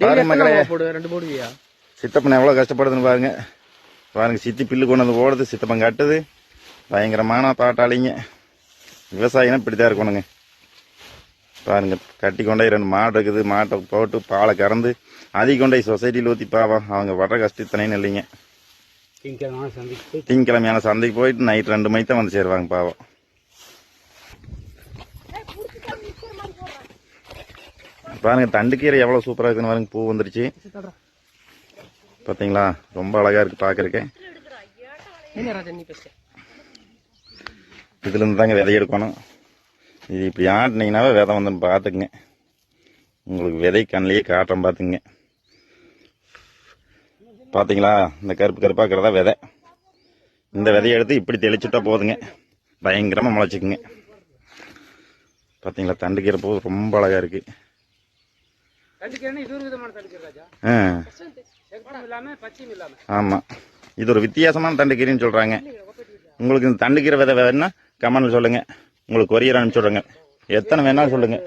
பாருங்க மக்களே, ரெண்டு போடுவியா? சித்தப்பன் எவ்வளவு கஷ்டப்படுதுன்னு பாருங்க. பாருங்க, சித்தி பில்லு கொண்டு வந்து போடுது, சித்தப்பன் கட்டுது. பயங்கரமான பாட்டாளிங்க. விவசாயினா இப்படித்தான் இருக்கணுங்க. பாருங்க, கட்டி கொண்டே 2 மாடு இருக்குது. மாட்டை போட்டு பாலை கறந்து அதை கொண்டே சொசைட்டியில் ஊற்றி பாவம் அவங்க வர்ற கஷ்டத்தனையும் இல்லைங்க. திங்கக்கிழமையான சந்தைக்கு போயிட்டு நைட் 2 மணிக்கு தான் வந்து சேருவாங்க பாவம். பாருங்க, தண்டுக்கீரை எவ்வளவு சூப்பரா இருக்குன்னு பாருங்க. பூ வந்துருச்சு பாத்தீங்களா, ரொம்ப அழகா இருக்கு பாக்குறதுக்கு. இதுல இருந்து தாங்க விதை எடுக்கணும். இது இப்படி ஆட்டினீங்கன்னாவே விதை வந்து பாத்துக்குங்க. உங்களுக்கு விதை கண்ணிலேயே காட்டுறேன் பாத்துங்க. பாத்தீங்களா, இந்த கருப்பு கருப்பாக்குறதா விதை. இந்த விதையை எடுத்து இப்படி தெளிச்சுட்டா போதுங்க, பயங்கரமா முளைச்சுக்குங்க. பாத்தீங்களா, தண்டுக்கீரை பூ ரொம்ப அழகா இருக்கு. ஆமா, இது ஒரு வித்தியாசமான தண்டுக்கீரைன்னு சொல்றாங்க. உங்களுக்கு இந்த தண்டுக்கீரை விதை வேணும்னா கமெண்ட்ல சொல்லுங்க, உங்களுக்கு கொரியர் அனுப்பிச்சு விடுங்க. எத்தனை வேணாலும் சொல்லுங்க.